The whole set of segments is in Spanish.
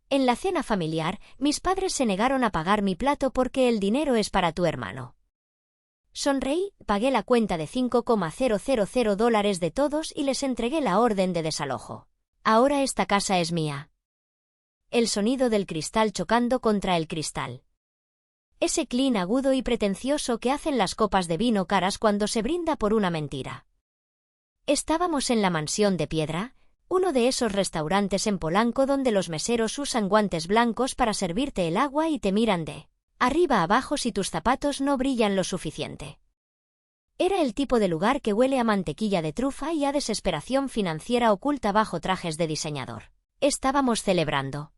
En la cena familiar, mis padres se negaron a pagar mi plato porque el dinero es para tu hermano. Sonreí, pagué la cuenta de $5,000 de todos y les entregué la orden de desalojo. Ahora esta casa es mía. El sonido del cristal chocando contra el cristal. Ese clín agudo y pretencioso que hacen las copas de vino caras cuando se brinda por una mentira. Estábamos en la Mansión de Piedra, uno de esos restaurantes en Polanco donde los meseros usan guantes blancos para servirte el agua y te miran de arriba a abajo si tus zapatos no brillan lo suficiente. Era el tipo de lugar que huele a mantequilla de trufa y a desesperación financiera oculta bajo trajes de diseñador. Estábamos celebrando.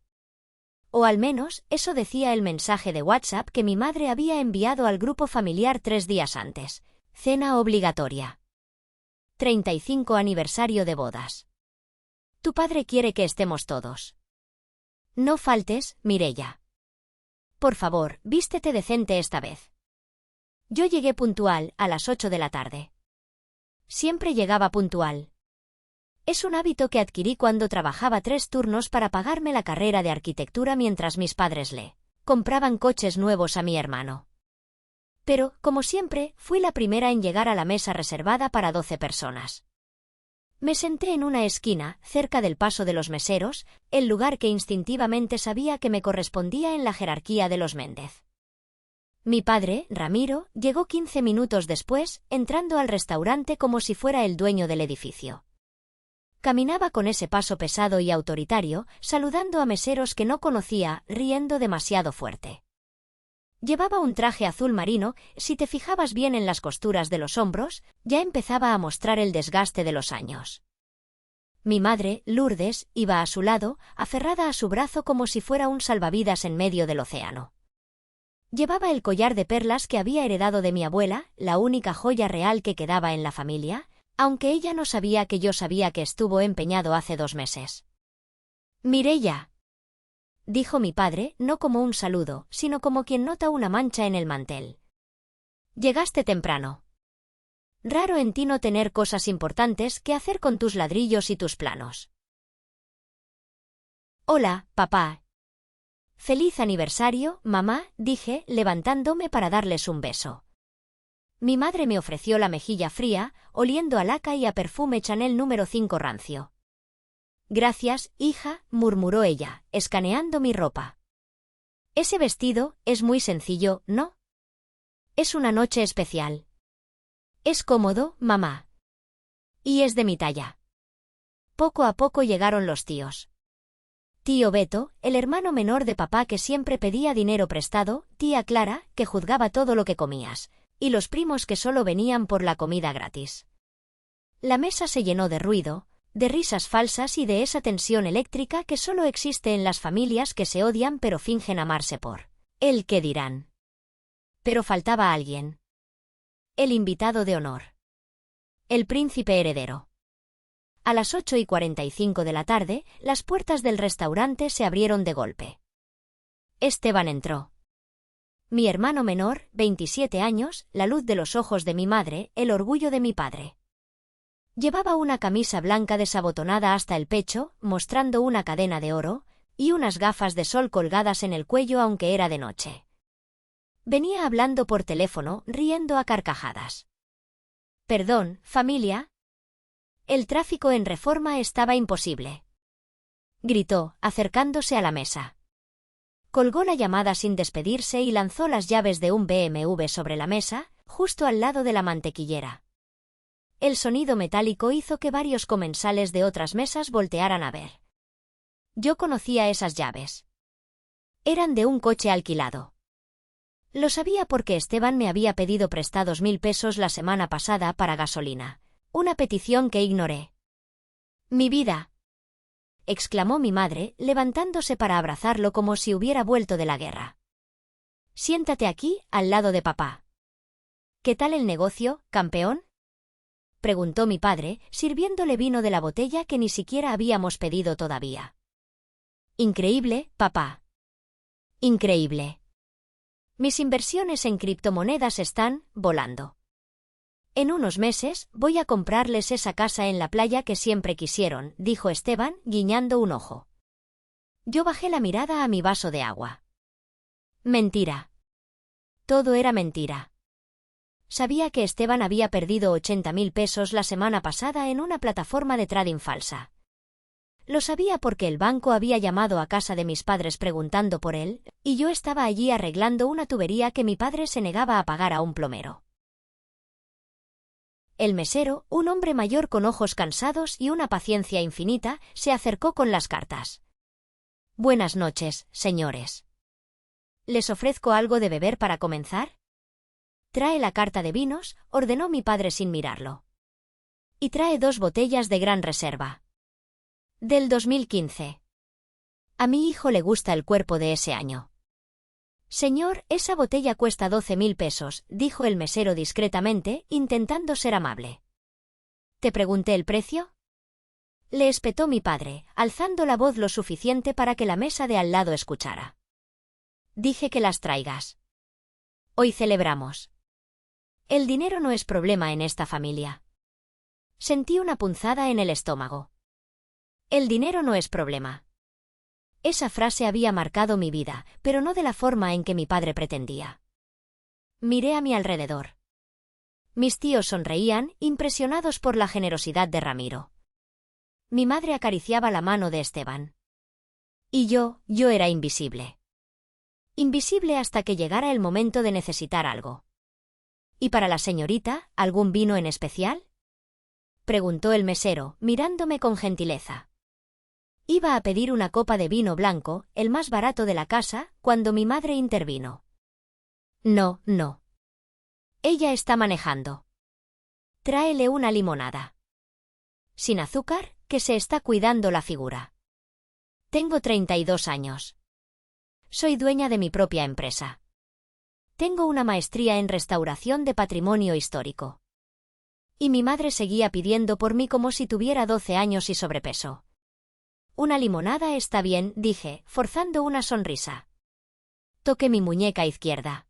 O al menos, eso decía el mensaje de WhatsApp que mi madre había enviado al grupo familiar 3 días antes. Cena obligatoria. 35 aniversario de bodas. Tu padre quiere que estemos todos. No faltes, Mireia. Por favor, vístete decente esta vez. Yo llegué puntual, a las 8 de la tarde. Siempre llegaba puntual. Es un hábito que adquirí cuando trabajaba 3 turnos para pagarme la carrera de arquitectura mientras mis padres le compraban coches nuevos a mi hermano. Pero, como siempre, fui la primera en llegar a la mesa reservada para 12 personas. Me senté en una esquina, cerca del paso de los meseros, el lugar que instintivamente sabía que me correspondía en la jerarquía de los Méndez. Mi padre, Ramiro, llegó 15 minutos después, entrando al restaurante como si fuera el dueño del edificio. Caminaba con ese paso pesado y autoritario, saludando a meseros que no conocía, riendo demasiado fuerte. Llevaba un traje azul marino, si te fijabas bien en las costuras de los hombros, ya empezaba a mostrar el desgaste de los años. Mi madre, Lourdes, iba a su lado, aferrada a su brazo como si fuera un salvavidas en medio del océano. Llevaba el collar de perlas que había heredado de mi abuela, la única joya real que quedaba en la familia, aunque ella no sabía que yo sabía que estuvo empeñado hace 2 meses. «Mireia», dijo mi padre, no como un saludo, sino como quien nota una mancha en el mantel. «Llegaste temprano. Raro en ti no tener cosas importantes que hacer con tus ladrillos y tus planos». «Hola, papá». «Feliz aniversario, mamá», dije, levantándome para darles un beso. Mi madre me ofreció la mejilla fría, oliendo a laca y a perfume Chanel número 5 rancio. «Gracias, hija», murmuró ella, escaneando mi ropa. «Ese vestido es muy sencillo, ¿no? Es una noche especial. Es cómodo, mamá. Y es de mi talla». Poco a poco llegaron los tíos. Tío Beto, el hermano menor de papá que siempre pedía dinero prestado, tía Clara, que juzgaba todo lo que comías, y los primos que solo venían por la comida gratis. La mesa se llenó de ruido, de risas falsas y de esa tensión eléctrica que solo existe en las familias que se odian pero fingen amarse por el qué dirán. Pero faltaba alguien. El invitado de honor. El príncipe heredero. A las 8:45 de la tarde, las puertas del restaurante se abrieron de golpe. Esteban entró. Mi hermano menor, 27 años, la luz de los ojos de mi madre, el orgullo de mi padre. Llevaba una camisa blanca desabotonada hasta el pecho, mostrando una cadena de oro, y unas gafas de sol colgadas en el cuello aunque era de noche. Venía hablando por teléfono, riendo a carcajadas. «Perdón, familia». El tráfico en Reforma estaba imposible. Gritó, acercándose a la mesa. Colgó la llamada sin despedirse y lanzó las llaves de un BMW sobre la mesa, justo al lado de la mantequillera. El sonido metálico hizo que varios comensales de otras mesas voltearan a ver. Yo conocía esas llaves. Eran de un coche alquilado. Lo sabía porque Esteban me había pedido prestados 1.000 pesos la semana pasada para gasolina. Una petición que ignoré. «Mi vida», exclamó mi madre, levantándose para abrazarlo como si hubiera vuelto de la guerra. «Siéntate aquí, al lado de papá». «¿Qué tal el negocio, campeón?», preguntó mi padre, sirviéndole vino de la botella que ni siquiera habíamos pedido todavía. «Increíble, papá. Increíble. Mis inversiones en criptomonedas están volando. En unos meses voy a comprarles esa casa en la playa que siempre quisieron», dijo Esteban, guiñando un ojo. Yo bajé la mirada a mi vaso de agua. Mentira. Todo era mentira. Sabía que Esteban había perdido 80.000 pesos la semana pasada en una plataforma de trading falsa. Lo sabía porque el banco había llamado a casa de mis padres preguntando por él, y yo estaba allí arreglando una tubería que mi padre se negaba a pagar a un plomero. El mesero, un hombre mayor con ojos cansados y una paciencia infinita, se acercó con las cartas. Buenas noches, señores. ¿Les ofrezco algo de beber para comenzar? Trae la carta de vinos, ordenó mi padre sin mirarlo. Y trae 2 botellas de Gran Reserva. Del 2015. A mi hijo le gusta el cuerpo de ese año. Señor, esa botella cuesta 12.000 pesos, dijo el mesero discretamente, intentando ser amable. ¿Te pregunté el precio? Le espetó mi padre, alzando la voz lo suficiente para que la mesa de al lado escuchara. Dije que las traigas. Hoy celebramos. El dinero no es problema en esta familia. Sentí una punzada en el estómago. El dinero no es problema. Esa frase había marcado mi vida, pero no de la forma en que mi padre pretendía. Miré a mi alrededor. Mis tíos sonreían, impresionados por la generosidad de Ramiro. Mi madre acariciaba la mano de Esteban. Y yo era invisible. Invisible hasta que llegara el momento de necesitar algo. ¿Y para la señorita, algún vino en especial? Preguntó el mesero, mirándome con gentileza. Iba a pedir una copa de vino blanco, el más barato de la casa, cuando mi madre intervino. No. Ella está manejando. Tráele una limonada. Sin azúcar, que se está cuidando la figura. Tengo 32 años. Soy dueña de mi propia empresa. Tengo una maestría en restauración de patrimonio histórico. Y mi madre seguía pidiendo por mí como si tuviera 12 años y sobrepeso. Una limonada está bien, dije, forzando una sonrisa. Toqué mi muñeca izquierda.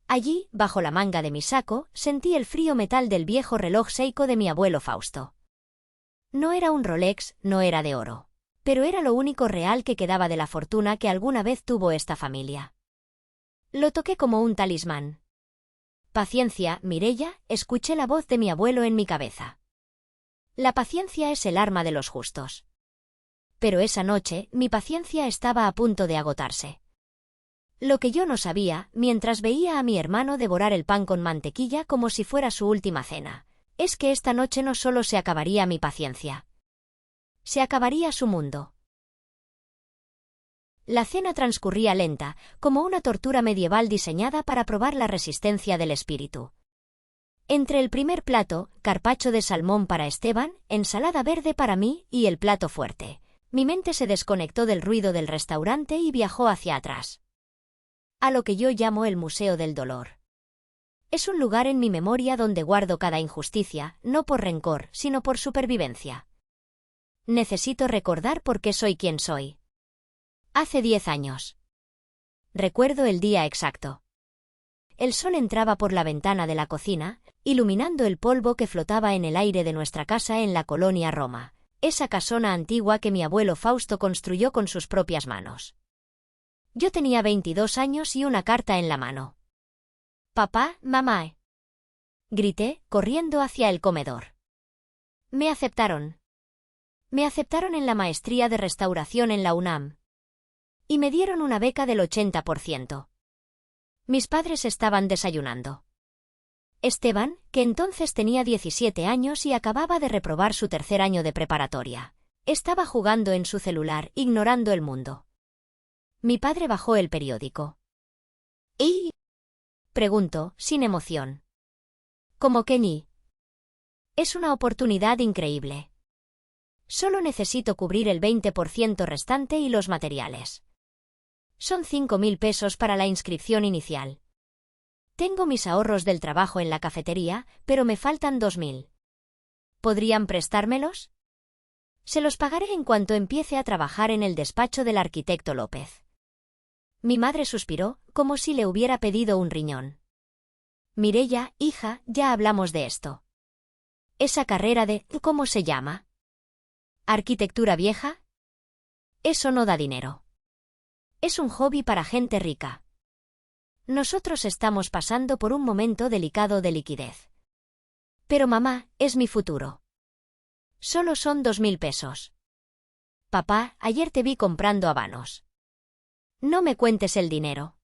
Allí, bajo la manga de mi saco, sentí el frío metal del viejo reloj Seiko de mi abuelo Fausto. No era un Rolex, no era de oro. Pero era lo único real que quedaba de la fortuna que alguna vez tuvo esta familia. Lo toqué como un talismán. Paciencia, Mireia, escuché la voz de mi abuelo en mi cabeza. La paciencia es el arma de los justos. Pero esa noche, mi paciencia estaba a punto de agotarse. Lo que yo no sabía, mientras veía a mi hermano devorar el pan con mantequilla como si fuera su última cena, es que esta noche no solo se acabaría mi paciencia. Se acabaría su mundo. La cena transcurría lenta, como una tortura medieval diseñada para probar la resistencia del espíritu. Entre el primer plato, carpaccio de salmón para Esteban, ensalada verde para mí y el plato fuerte, mi mente se desconectó del ruido del restaurante y viajó hacia atrás. A lo que yo llamo el Museo del Dolor. Es un lugar en mi memoria donde guardo cada injusticia, no por rencor, sino por supervivencia. Necesito recordar por qué soy quien soy. Hace 10 años. Recuerdo el día exacto. El sol entraba por la ventana de la cocina, iluminando el polvo que flotaba en el aire de nuestra casa en la colonia Roma, esa casona antigua que mi abuelo Fausto construyó con sus propias manos. Yo tenía 22 años y una carta en la mano. «Papá, mamá», grité, corriendo hacia el comedor. Me aceptaron. Me aceptaron en la maestría de restauración en la UNAM. Y me dieron una beca del 80%. Mis padres estaban desayunando. Esteban, que entonces tenía 17 años y acababa de reprobar su 3er año de preparatoria, estaba jugando en su celular, ignorando el mundo. Mi padre bajó el periódico. ¿Y? Preguntó, sin emoción. ¿Cómo que ni? Es una oportunidad increíble. Solo necesito cubrir el 20% restante y los materiales. Son 5.000 pesos para la inscripción inicial. Tengo mis ahorros del trabajo en la cafetería, pero me faltan 2.000. ¿Podrían prestármelos? Se los pagaré en cuanto empiece a trabajar en el despacho del arquitecto López. Mi madre suspiró, como si le hubiera pedido un riñón. Mireia, hija, ya hablamos de esto. Esa carrera de... ¿cómo se llama? ¿Arquitectura vieja? Eso no da dinero. Es un hobby para gente rica. Nosotros estamos pasando por un momento delicado de liquidez. Pero mamá, es mi futuro. Solo son 2.000 pesos. Papá, ayer te vi comprando habanos. No me cuentes el dinero.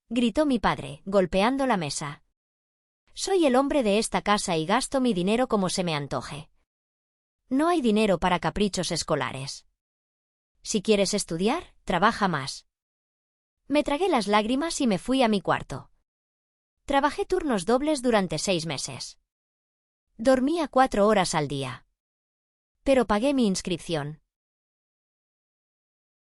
Gritó mi padre, golpeando la mesa. Soy el hombre de esta casa y gasto mi dinero como se me antoje. No hay dinero para caprichos escolares. Si quieres estudiar, trabaja más. Me tragué las lágrimas y me fui a mi cuarto. Trabajé turnos dobles durante 6 meses. Dormía 4 horas al día. Pero pagué mi inscripción.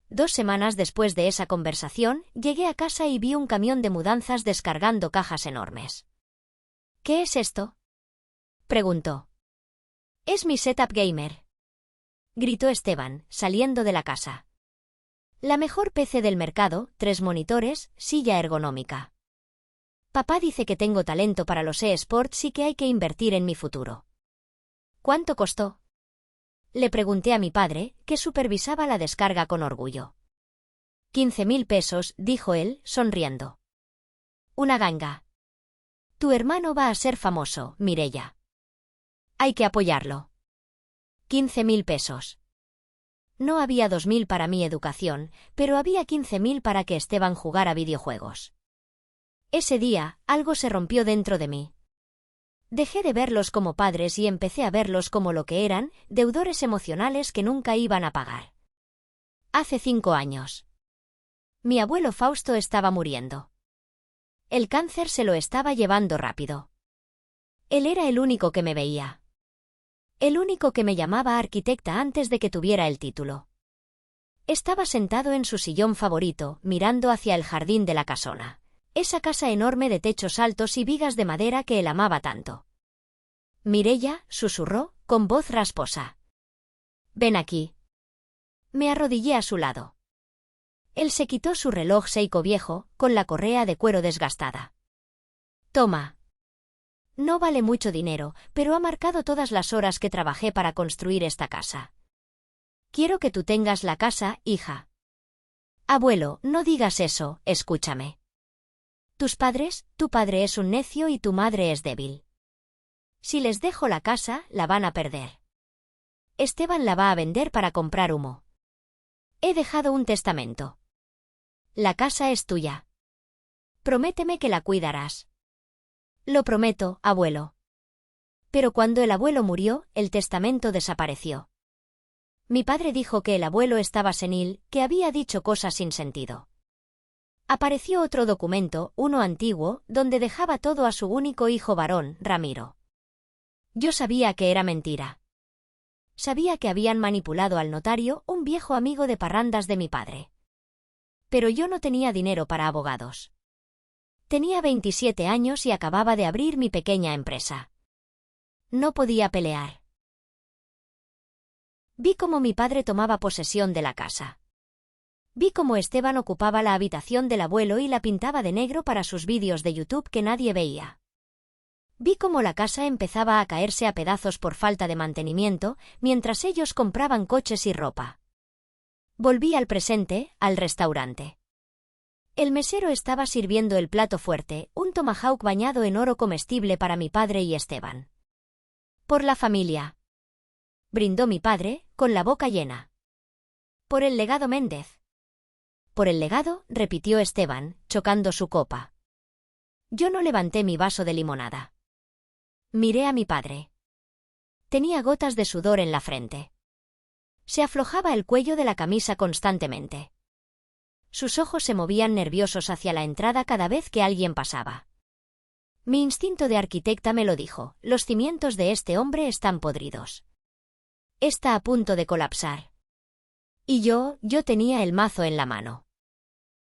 2 semanas después de esa conversación, llegué a casa y vi un camión de mudanzas descargando cajas enormes. ¿Qué es esto?, preguntó. Es mi setup gamer, gritó Esteban, saliendo de la casa. La mejor PC del mercado, 3 monitores, silla ergonómica. Papá dice que tengo talento para los eSports y que hay que invertir en mi futuro. ¿Cuánto costó?, le pregunté a mi padre, que supervisaba la descarga con orgullo. 15.000 pesos, dijo él, sonriendo. Una ganga. Tu hermano va a ser famoso, Mireia. Hay que apoyarlo. 15.000 pesos. No había 2.000 para mi educación, pero había 15.000 para que Esteban jugara videojuegos. Ese día, algo se rompió dentro de mí. Dejé de verlos como padres y empecé a verlos como lo que eran, deudores emocionales que nunca iban a pagar. Hace 5 años. Mi abuelo Fausto estaba muriendo. El cáncer se lo estaba llevando rápido. Él era el único que me veía. El único que me llamaba arquitecta antes de que tuviera el título. Estaba sentado en su sillón favorito, mirando hacia el jardín de la casona. Esa casa enorme de techos altos y vigas de madera que él amaba tanto. Mireia, susurró, con voz rasposa. Ven aquí. Me arrodillé a su lado. Él se quitó su reloj Seiko viejo, con la correa de cuero desgastada. Toma. No vale mucho dinero, pero ha marcado todas las horas que trabajé para construir esta casa. Quiero que tú tengas la casa, hija. Abuelo, no digas eso, escúchame. Tus padres, tu padre es un necio y tu madre es débil. Si les dejo la casa, la van a perder. Esteban la va a vender para comprar humo. He dejado un testamento. La casa es tuya. Prométeme que la cuidarás. Lo prometo, abuelo. Pero cuando el abuelo murió, el testamento desapareció. Mi padre dijo que el abuelo estaba senil, que había dicho cosas sin sentido. Apareció otro documento, uno antiguo, donde dejaba todo a su único hijo varón, Ramiro. Yo sabía que era mentira. Sabía que habían manipulado al notario, un viejo amigo de parrandas de mi padre. Pero yo no tenía dinero para abogados. Tenía 27 años y acababa de abrir mi pequeña empresa. No podía pelear. Vi cómo mi padre tomaba posesión de la casa. Vi cómo Esteban ocupaba la habitación del abuelo y la pintaba de negro para sus vídeos de YouTube que nadie veía. Vi cómo la casa empezaba a caerse a pedazos por falta de mantenimiento, mientras ellos compraban coches y ropa. Volví al presente, al restaurante. El mesero estaba sirviendo el plato fuerte, un tomahawk bañado en oro comestible para mi padre y Esteban. Por la familia. Brindó mi padre, con la boca llena. Por el legado Méndez. Por el legado, repitió Esteban, chocando su copa. Yo no levanté mi vaso de limonada. Miré a mi padre. Tenía gotas de sudor en la frente. Se aflojaba el cuello de la camisa constantemente. Sus ojos se movían nerviosos hacia la entrada cada vez que alguien pasaba. Mi instinto de arquitecta me lo dijo, los cimientos de este hombre están podridos. Está a punto de colapsar. Y yo tenía el mazo en la mano.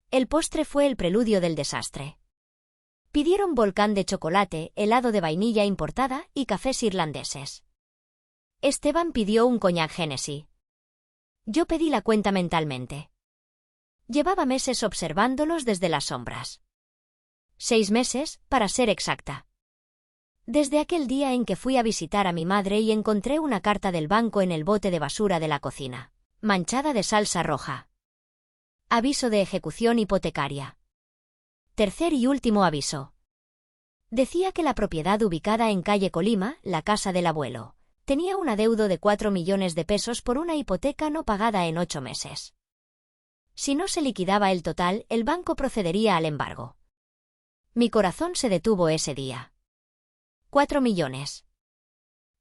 El postre fue el preludio del desastre. Pidieron volcán de chocolate, helado de vainilla importada y cafés irlandeses. Esteban pidió un coñac Genesee. Yo pedí la cuenta mentalmente. Llevaba meses observándolos desde las sombras. 6 meses, para ser exacta. Desde aquel día en que fui a visitar a mi madre y encontré una carta del banco en el bote de basura de la cocina. manchada de salsa roja. Aviso de ejecución hipotecaria. Tercer y último aviso. Decía que la propiedad ubicada en calle Colima, la casa del abuelo, tenía un adeudo de 4 millones de pesos por una hipoteca no pagada en 8 meses. Si no se liquidaba el total, el banco procedería al embargo. Mi corazón se detuvo ese día. 4 millones.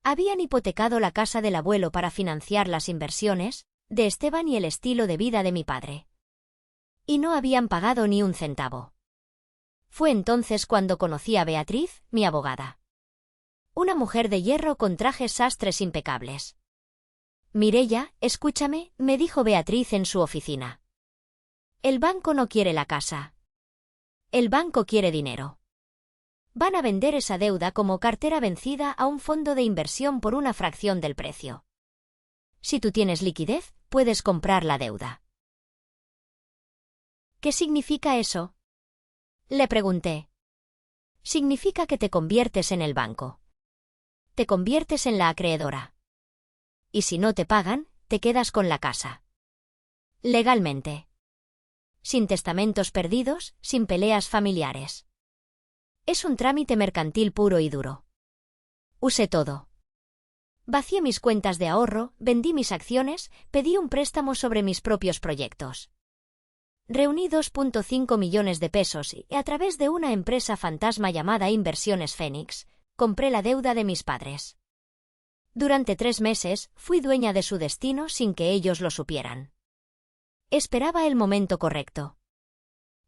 Habían hipotecado la casa del abuelo para financiar las inversiones de Esteban y el estilo de vida de mi padre. Y no habían pagado ni un centavo. Fue entonces cuando conocí a Beatriz, mi abogada. Una mujer de hierro con trajes sastres impecables. Mireia, escúchame, me dijo Beatriz en su oficina. El banco no quiere la casa. El banco quiere dinero. Van a vender esa deuda como cartera vencida a un fondo de inversión por una fracción del precio. Si tú tienes liquidez, puedes comprar la deuda. ¿Qué significa eso? Le pregunté. Significa que te conviertes en el banco. Te conviertes en la acreedora. Y si no te pagan, te quedas con la casa. Legalmente. Sin testamentos perdidos, sin peleas familiares. Es un trámite mercantil puro y duro. Usé todo. Vacié mis cuentas de ahorro, vendí mis acciones, pedí un préstamo sobre mis propios proyectos. Reuní 2,5 millones de pesos y, a través de una empresa fantasma llamada Inversiones Fénix, compré la deuda de mis padres. Durante 3 meses, fui dueña de su destino sin que ellos lo supieran. Esperaba el momento correcto.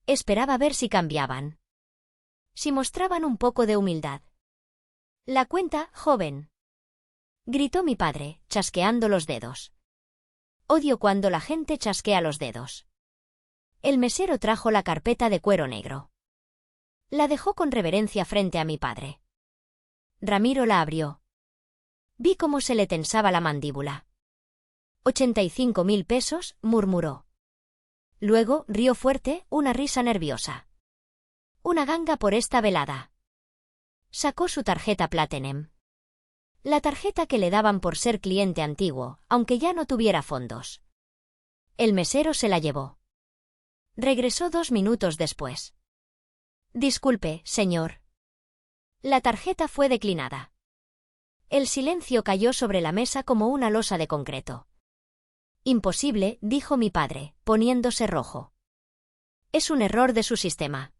Esperaba ver si cambiaban. Si mostraban un poco de humildad. La cuenta, joven. Gritó mi padre, chasqueando los dedos. Odio cuando la gente chasquea los dedos. El mesero trajo la carpeta de cuero negro. La dejó con reverencia frente a mi padre. Ramiro la abrió. Vi cómo se le tensaba la mandíbula. 85.000 pesos, murmuró. Luego rió fuerte, una risa nerviosa. Una ganga por esta velada. Sacó su tarjeta Platinum. La tarjeta que le daban por ser cliente antiguo, aunque ya no tuviera fondos. El mesero se la llevó. Regresó 2 minutos después. Disculpe, señor. La tarjeta fue declinada. El silencio cayó sobre la mesa como una losa de concreto. Imposible, dijo mi padre, poniéndose rojo. Es un error de su sistema.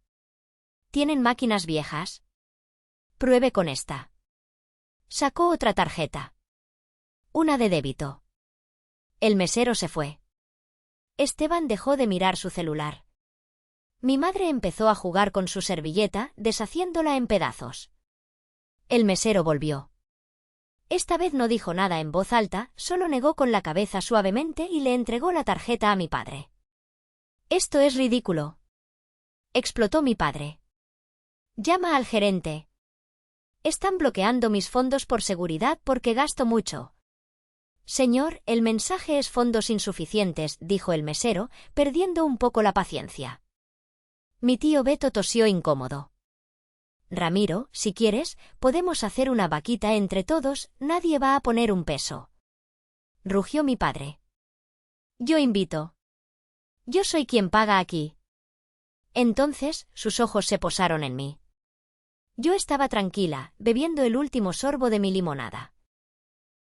¿Tienen máquinas viejas? Pruebe con esta. Sacó otra tarjeta. Una de débito. El mesero se fue. Esteban dejó de mirar su celular. Mi madre empezó a jugar con su servilleta, deshaciéndola en pedazos. El mesero volvió. Esta vez no dijo nada en voz alta, solo negó con la cabeza suavemente y le entregó la tarjeta a mi padre. «Esto es ridículo», explotó mi padre. «Llama al gerente. Están bloqueando mis fondos por seguridad porque gasto mucho». «Señor, el mensaje es fondos insuficientes», dijo el mesero, perdiendo un poco la paciencia. Mi tío Beto tosió incómodo. «Ramiro, si quieres, podemos hacer una vaquita entre todos, nadie va a poner un peso». Rugió mi padre. «Yo invito. Yo soy quien paga aquí». Entonces, sus ojos se posaron en mí. Yo estaba tranquila, bebiendo el último sorbo de mi limonada.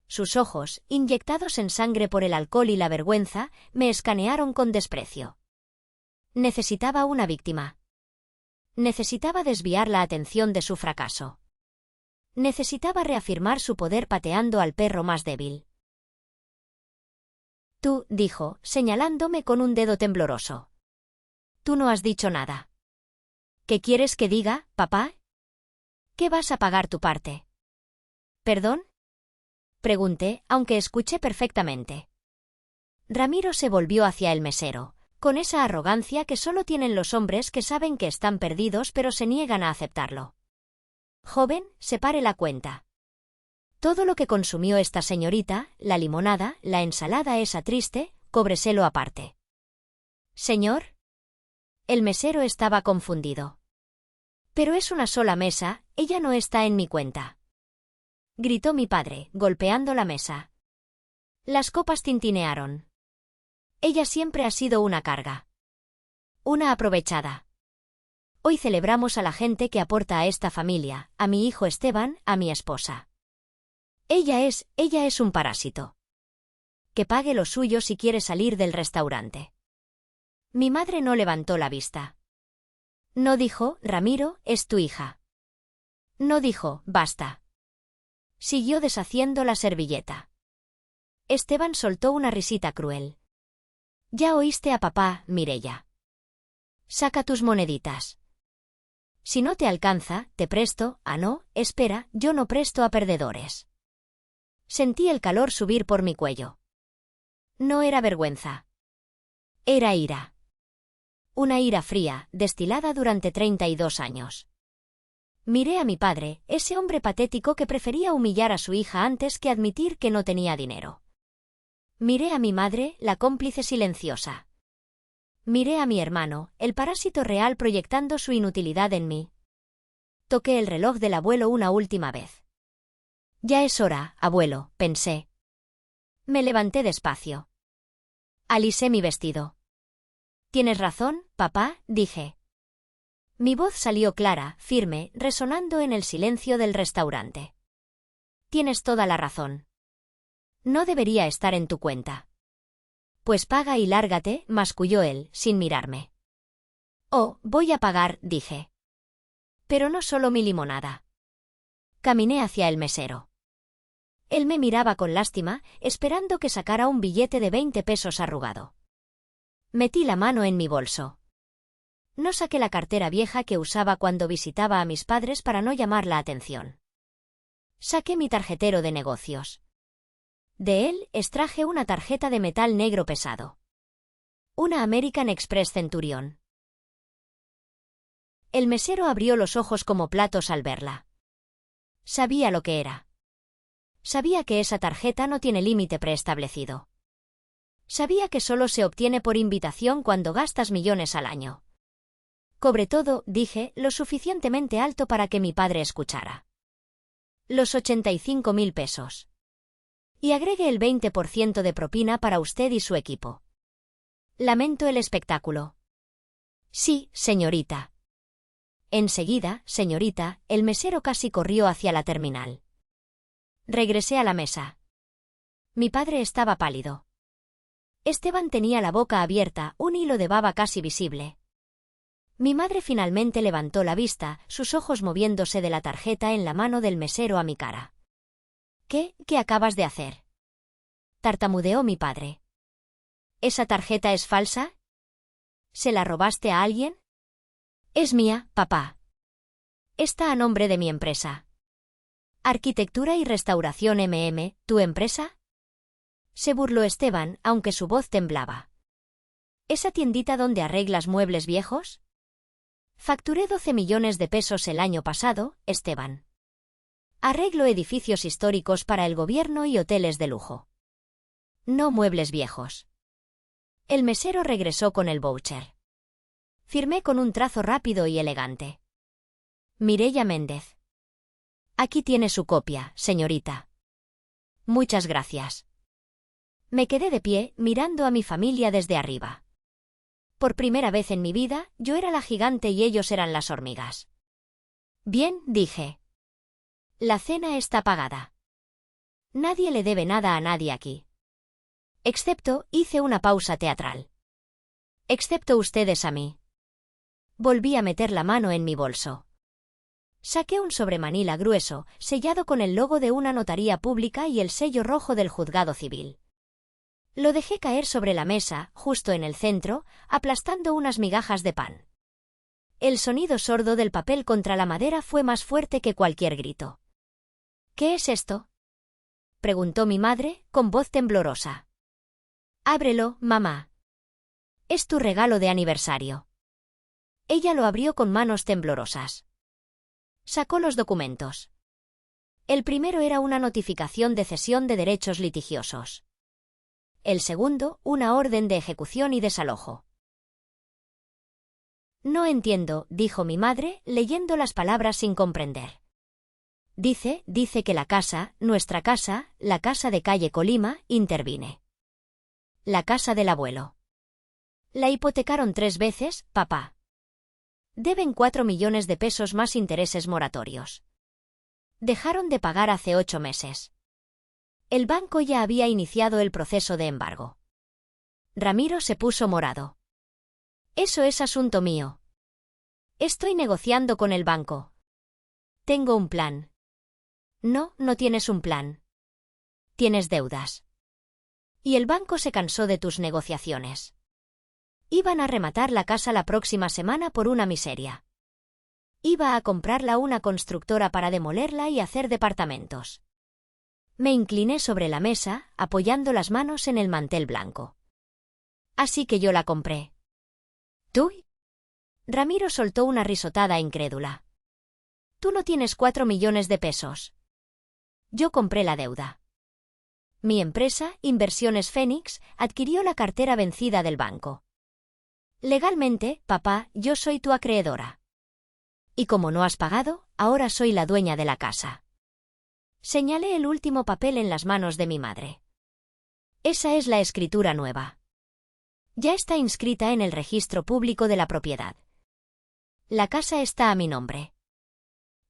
Sus ojos, inyectados en sangre por el alcohol y la vergüenza, me escanearon con desprecio. Necesitaba una víctima. Necesitaba desviar la atención de su fracaso. Necesitaba reafirmar su poder pateando al perro más débil. «Tú», dijo, señalándome con un dedo tembloroso. «Tú no has dicho nada». «¿Qué quieres que diga, papá?» «¿Qué vas a pagar tu parte?» «¿Perdón?» pregunté, aunque escuché perfectamente. Ramiro se volvió hacia el mesero, con esa arrogancia que solo tienen los hombres que saben que están perdidos pero se niegan a aceptarlo. «Joven, separe la cuenta. Todo lo que consumió esta señorita, la limonada, la ensalada esa triste, cóbreselo aparte». «¿Señor?» El mesero estaba confundido. «Pero es una sola mesa, ella no está en mi cuenta», gritó mi padre, golpeando la mesa. Las copas tintinearon. Ella siempre ha sido una carga. Una aprovechada. Hoy celebramos a la gente que aporta a esta familia, a mi hijo Esteban, a mi esposa. Ella es un parásito. Que pague lo suyo si quiere salir del restaurante. Mi madre no levantó la vista. No dijo, Ramiro, es tu hija. No dijo, basta. Siguió deshaciendo la servilleta. Esteban soltó una risita cruel. Ya oíste a papá, Mireia. Saca tus moneditas. Si no te alcanza, te presto. Ah, no, espera, yo no presto a perdedores. Sentí el calor subir por mi cuello. No era vergüenza. Era ira. Una ira fría, destilada durante 32 años. Miré a mi padre, ese hombre patético que prefería humillar a su hija antes que admitir que no tenía dinero. Miré a mi madre, la cómplice silenciosa. Miré a mi hermano, el parásito real proyectando su inutilidad en mí. Toqué el reloj del abuelo una última vez. Ya es hora, abuelo, pensé. Me levanté despacio. Alisé mi vestido. Tienes razón, papá, dije. Mi voz salió clara, firme, resonando en el silencio del restaurante. Tienes toda la razón. No debería estar en tu cuenta. Pues paga y lárgate, masculló él, sin mirarme. Oh, voy a pagar, dije. Pero no solo mi limonada. Caminé hacia el mesero. Él me miraba con lástima, esperando que sacara un billete de 20 pesos arrugado. Metí la mano en mi bolso. No saqué la cartera vieja que usaba cuando visitaba a mis padres para no llamar la atención. Saqué mi tarjetero de negocios. De él extraje una tarjeta de metal negro pesado. Una American Express Centurion. El mesero abrió los ojos como platos al verla. Sabía lo que era. Sabía que esa tarjeta no tiene límite preestablecido. Sabía que solo se obtiene por invitación cuando gastas millones al año. Cobré todo, dije, lo suficientemente alto para que mi padre escuchara. Los 85.000 pesos. Y agregue el 20% de propina para usted y su equipo. Lamento el espectáculo. Sí, señorita. Enseguida, señorita, el mesero casi corrió hacia la terminal. Regresé a la mesa. Mi padre estaba pálido. Esteban tenía la boca abierta, un hilo de baba casi visible. Mi madre finalmente levantó la vista, sus ojos moviéndose de la tarjeta en la mano del mesero a mi cara. ¿Qué acabas de hacer? Tartamudeó mi padre. ¿Esa tarjeta es falsa? ¿Se la robaste a alguien? Es mía, papá. Está a nombre de mi empresa. Arquitectura y Restauración MM, ¿tu empresa? Se burló Esteban, aunque su voz temblaba. ¿Esa tiendita donde arreglas muebles viejos? Facturé 12 millones de pesos el año pasado, Esteban. Arreglo edificios históricos para el gobierno y hoteles de lujo. No muebles viejos. El mesero regresó con el voucher. Firmé con un trazo rápido y elegante. Mireia Méndez. Aquí tiene su copia, señorita. Muchas gracias. Me quedé de pie, mirando a mi familia desde arriba. Por primera vez en mi vida, yo era la gigante y ellos eran las hormigas. Bien, dije. La cena está pagada. Nadie le debe nada a nadie aquí. Excepto, hice una pausa teatral. Excepto ustedes a mí. Volví a meter la mano en mi bolso. Saqué un sobremanila grueso, sellado con el logo de una notaría pública y el sello rojo del juzgado civil. Lo dejé caer sobre la mesa, justo en el centro, aplastando unas migajas de pan. El sonido sordo del papel contra la madera fue más fuerte que cualquier grito. ¿Qué es esto?, preguntó mi madre, con voz temblorosa. Ábrelo, mamá. Es tu regalo de aniversario. Ella lo abrió con manos temblorosas. Sacó los documentos. El primero era una notificación de cesión de derechos litigiosos. El segundo, una orden de ejecución y desalojo. No entiendo, dijo mi madre, leyendo las palabras sin comprender. Dice que la casa, nuestra casa, la casa de calle Colima, intervine. La casa del abuelo. La hipotecaron 3 veces, papá. Deben 4 millones de pesos más intereses moratorios. Dejaron de pagar hace 8 meses. El banco ya había iniciado el proceso de embargo. Ramiro se puso morado. Eso es asunto mío. Estoy negociando con el banco. Tengo un plan. No, no tienes un plan. Tienes deudas. Y el banco se cansó de tus negociaciones. Iban a rematar la casa la próxima semana por una miseria. Iba a comprarla una constructora para demolerla y hacer departamentos. Me incliné sobre la mesa, apoyando las manos en el mantel blanco. Así que yo la compré. ¿Tú? Ramiro soltó una risotada incrédula. Tú no tienes 4 millones de pesos. Yo compré la deuda. Mi empresa, Inversiones Fénix, adquirió la cartera vencida del banco. Legalmente, papá, yo soy tu acreedora. Y como no has pagado, ahora soy la dueña de la casa. Señalé el último papel en las manos de mi madre. Esa es la escritura nueva. Ya está inscrita en el registro público de la propiedad. La casa está a mi nombre.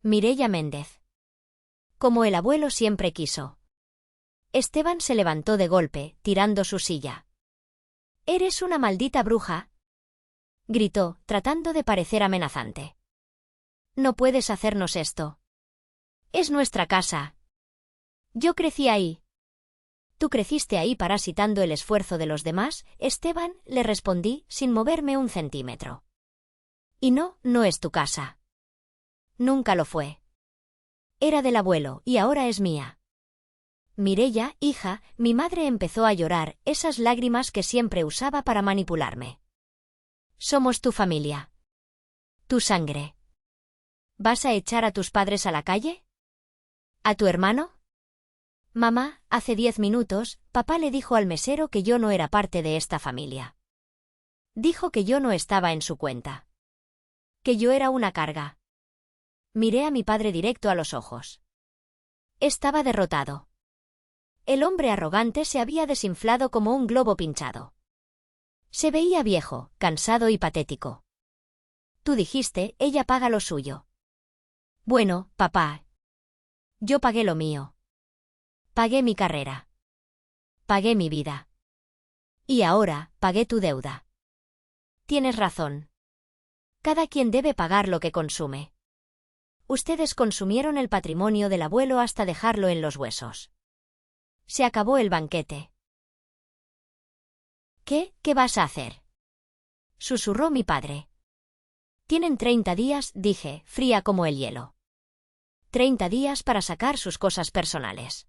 Mireia Méndez. Como el abuelo siempre quiso. Esteban se levantó de golpe, tirando su silla. «¡Eres una maldita bruja!», gritó, tratando de parecer amenazante. «No puedes hacernos esto. Es nuestra casa. Yo crecí ahí». «Tú creciste ahí parasitando el esfuerzo de los demás, Esteban», le respondí, sin moverme un centímetro. «Y no, no es tu casa. Nunca lo fue. Era del abuelo y ahora es mía». Mireia, hija, mi madre empezó a llorar, esas lágrimas que siempre usaba para manipularme. «Somos tu familia. Tu sangre. ¿Vas a echar a tus padres a la calle? ¿A tu hermano?» «Mamá, hace 10 minutos, papá le dijo al mesero que yo no era parte de esta familia. Dijo que yo no estaba en su cuenta. Que yo era una carga». Miré a mi padre directo a los ojos. Estaba derrotado. El hombre arrogante se había desinflado como un globo pinchado. Se veía viejo, cansado y patético. «Tú dijiste, ella paga lo suyo». «Bueno, papá. Yo pagué lo mío. Pagué mi carrera. Pagué mi vida. Y ahora, pagué tu deuda». «Tienes razón. Cada quien debe pagar lo que consume. Ustedes consumieron el patrimonio del abuelo hasta dejarlo en los huesos. Se acabó el banquete». ¿Qué vas a hacer?», susurró mi padre. «Tienen 30 días», dije, fría como el hielo. 30 días para sacar sus cosas personales.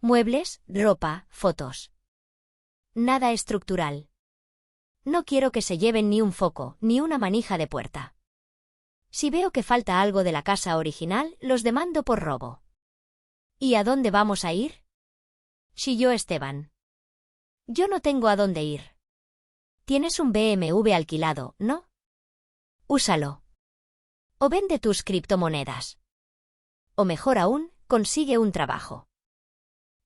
Muebles, ropa, fotos. Nada estructural. No quiero que se lleven ni un foco, ni una manija de puerta. Si veo que falta algo de la casa original, los demando por robo. ¿Y a dónde vamos a ir?», chilló Esteban. «Yo no tengo a dónde ir. Tienes un BMW alquilado, ¿no? Úsalo. O vende tus criptomonedas. O mejor aún, consigue un trabajo.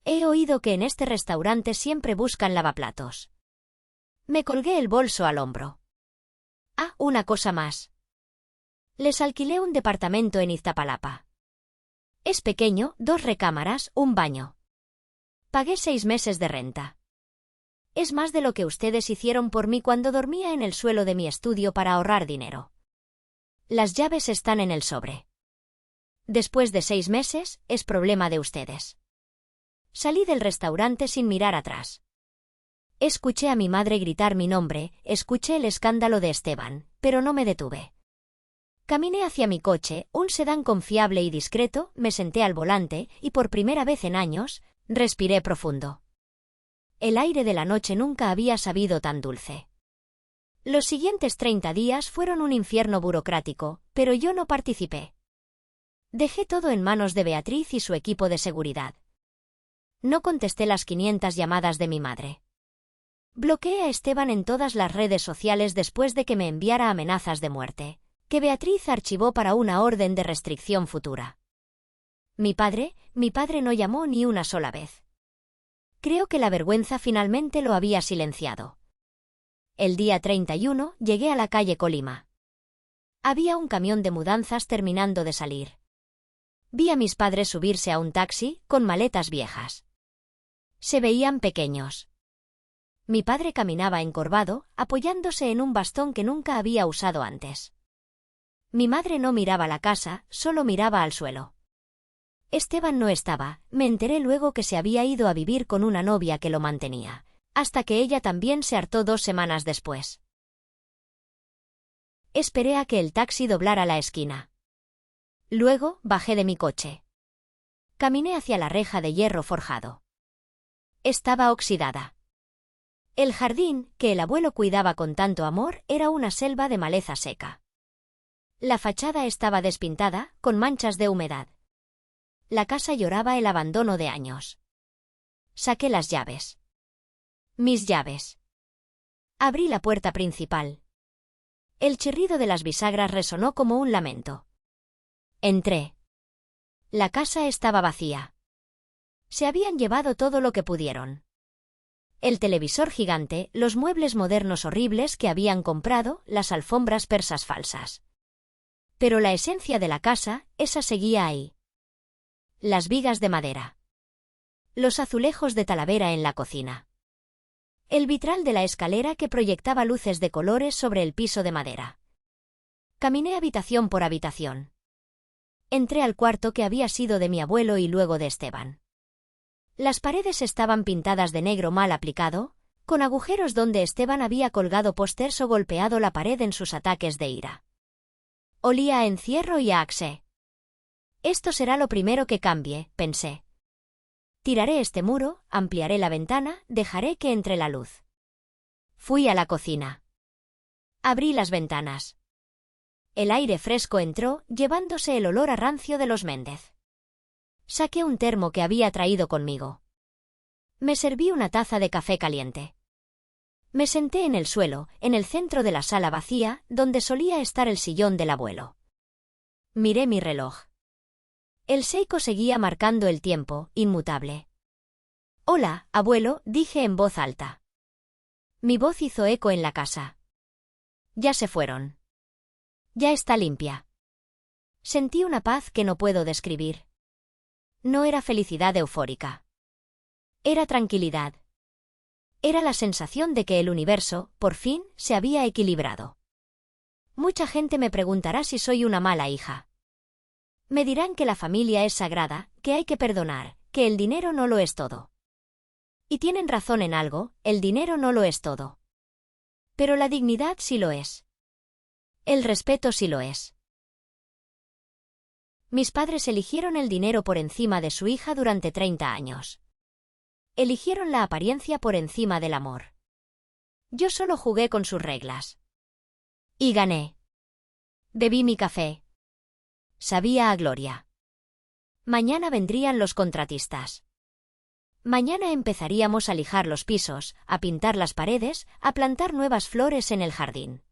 He oído que en este restaurante siempre buscan lavaplatos». Me colgué el bolso al hombro. «Ah, una cosa más. Les alquilé un departamento en Iztapalapa. Es pequeño, 2 recámaras, un baño. Pagué 6 meses de renta. Es más de lo que ustedes hicieron por mí cuando dormía en el suelo de mi estudio para ahorrar dinero. Las llaves están en el sobre. Después de 6 meses, es problema de ustedes». Salí del restaurante sin mirar atrás. Escuché a mi madre gritar mi nombre, escuché el escándalo de Esteban, pero no me detuve. Caminé hacia mi coche, un sedán confiable y discreto, me senté al volante y por primera vez en años, respiré profundo. El aire de la noche nunca había sabido tan dulce. Los siguientes 30 días fueron un infierno burocrático, pero yo no participé. Dejé todo en manos de Beatriz y su equipo de seguridad. No contesté las 500 llamadas de mi madre. Bloqueé a Esteban en todas las redes sociales después de que me enviara amenazas de muerte, que Beatriz archivó para una orden de restricción futura. Mi padre no llamó ni una sola vez. Creo que la vergüenza finalmente lo había silenciado. El día 31 llegué a la calle Colima. Había un camión de mudanzas terminando de salir. Vi a mis padres subirse a un taxi con maletas viejas. Se veían pequeños. Mi padre caminaba encorvado, apoyándose en un bastón que nunca había usado antes. Mi madre no miraba la casa, solo miraba al suelo. Esteban no estaba, me enteré luego que se había ido a vivir con una novia que lo mantenía, hasta que ella también se hartó 2 semanas después. Esperé a que el taxi doblara la esquina. Luego, bajé de mi coche. Caminé hacia la reja de hierro forjado. Estaba oxidada. El jardín, que el abuelo cuidaba con tanto amor, era una selva de maleza seca. La fachada estaba despintada, con manchas de humedad. La casa lloraba el abandono de años. Saqué las llaves. Mis llaves. Abrí la puerta principal. El chirrido de las bisagras resonó como un lamento. Entré. La casa estaba vacía. Se habían llevado todo lo que pudieron. El televisor gigante, los muebles modernos horribles que habían comprado, las alfombras persas falsas. Pero la esencia de la casa, esa seguía ahí. Las vigas de madera. Los azulejos de Talavera en la cocina. El vitral de la escalera que proyectaba luces de colores sobre el piso de madera. Caminé habitación por habitación. Entré al cuarto que había sido de mi abuelo y luego de Esteban. Las paredes estaban pintadas de negro mal aplicado, con agujeros donde Esteban había colgado pósters o golpeado la pared en sus ataques de ira. Olía a encierro y a Axe. Esto será lo primero que cambie, pensé. Tiraré este muro, ampliaré la ventana, dejaré que entre la luz. Fui a la cocina. Abrí las ventanas. El aire fresco entró, llevándose el olor a rancio de los Méndez. Saqué un termo que había traído conmigo. Me serví una taza de café caliente. Me senté en el suelo, en el centro de la sala vacía, donde solía estar el sillón del abuelo. Miré mi reloj. El Seiko seguía marcando el tiempo, inmutable. «Hola, abuelo», dije en voz alta. Mi voz hizo eco en la casa. Ya se fueron. Ya está limpia. Sentí una paz que no puedo describir. No era felicidad eufórica. Era tranquilidad. Era la sensación de que el universo, por fin, se había equilibrado. Mucha gente me preguntará si soy una mala hija. Me dirán que la familia es sagrada, que hay que perdonar, que el dinero no lo es todo. Y tienen razón en algo, el dinero no lo es todo. Pero la dignidad sí lo es. El respeto sí lo es. Mis padres eligieron el dinero por encima de su hija durante 30 años. Eligieron la apariencia por encima del amor. Yo solo jugué con sus reglas. Y gané. Bebí mi café. Sabía a gloria. Mañana vendrían los contratistas. Mañana empezaríamos a lijar los pisos, a pintar las paredes, a plantar nuevas flores en el jardín.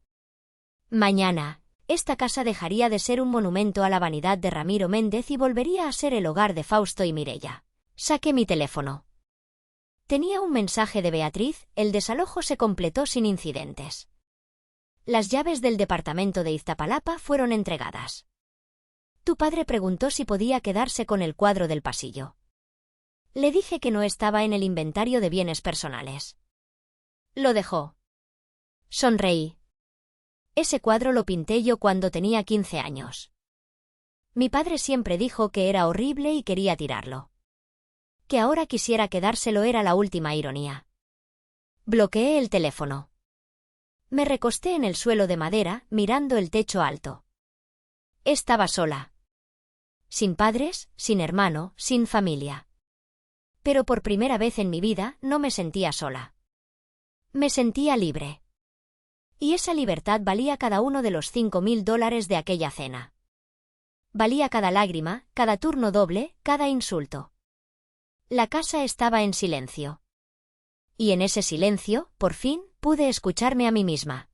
Mañana, esta casa dejaría de ser un monumento a la vanidad de Ramiro Méndez y volvería a ser el hogar de Fausto y Mireia. Saqué mi teléfono. Tenía un mensaje de Beatriz, el desalojo se completó sin incidentes. Las llaves del departamento de Iztapalapa fueron entregadas. Tu padre preguntó si podía quedarse con el cuadro del pasillo. Le dije que no estaba en el inventario de bienes personales. Lo dejó. Sonreí. Ese cuadro lo pinté yo cuando tenía 15 años. Mi padre siempre dijo que era horrible y quería tirarlo. Que ahora quisiera quedárselo era la última ironía. Bloqueé el teléfono. Me recosté en el suelo de madera, mirando el techo alto. Estaba sola. Sin padres, sin hermano, sin familia. Pero por primera vez en mi vida no me sentía sola. Me sentía libre. Y esa libertad valía cada uno de los $5.000 de aquella cena. Valía cada lágrima, cada turno doble, cada insulto. La casa estaba en silencio. Y en ese silencio, por fin, pude escucharme a mí misma.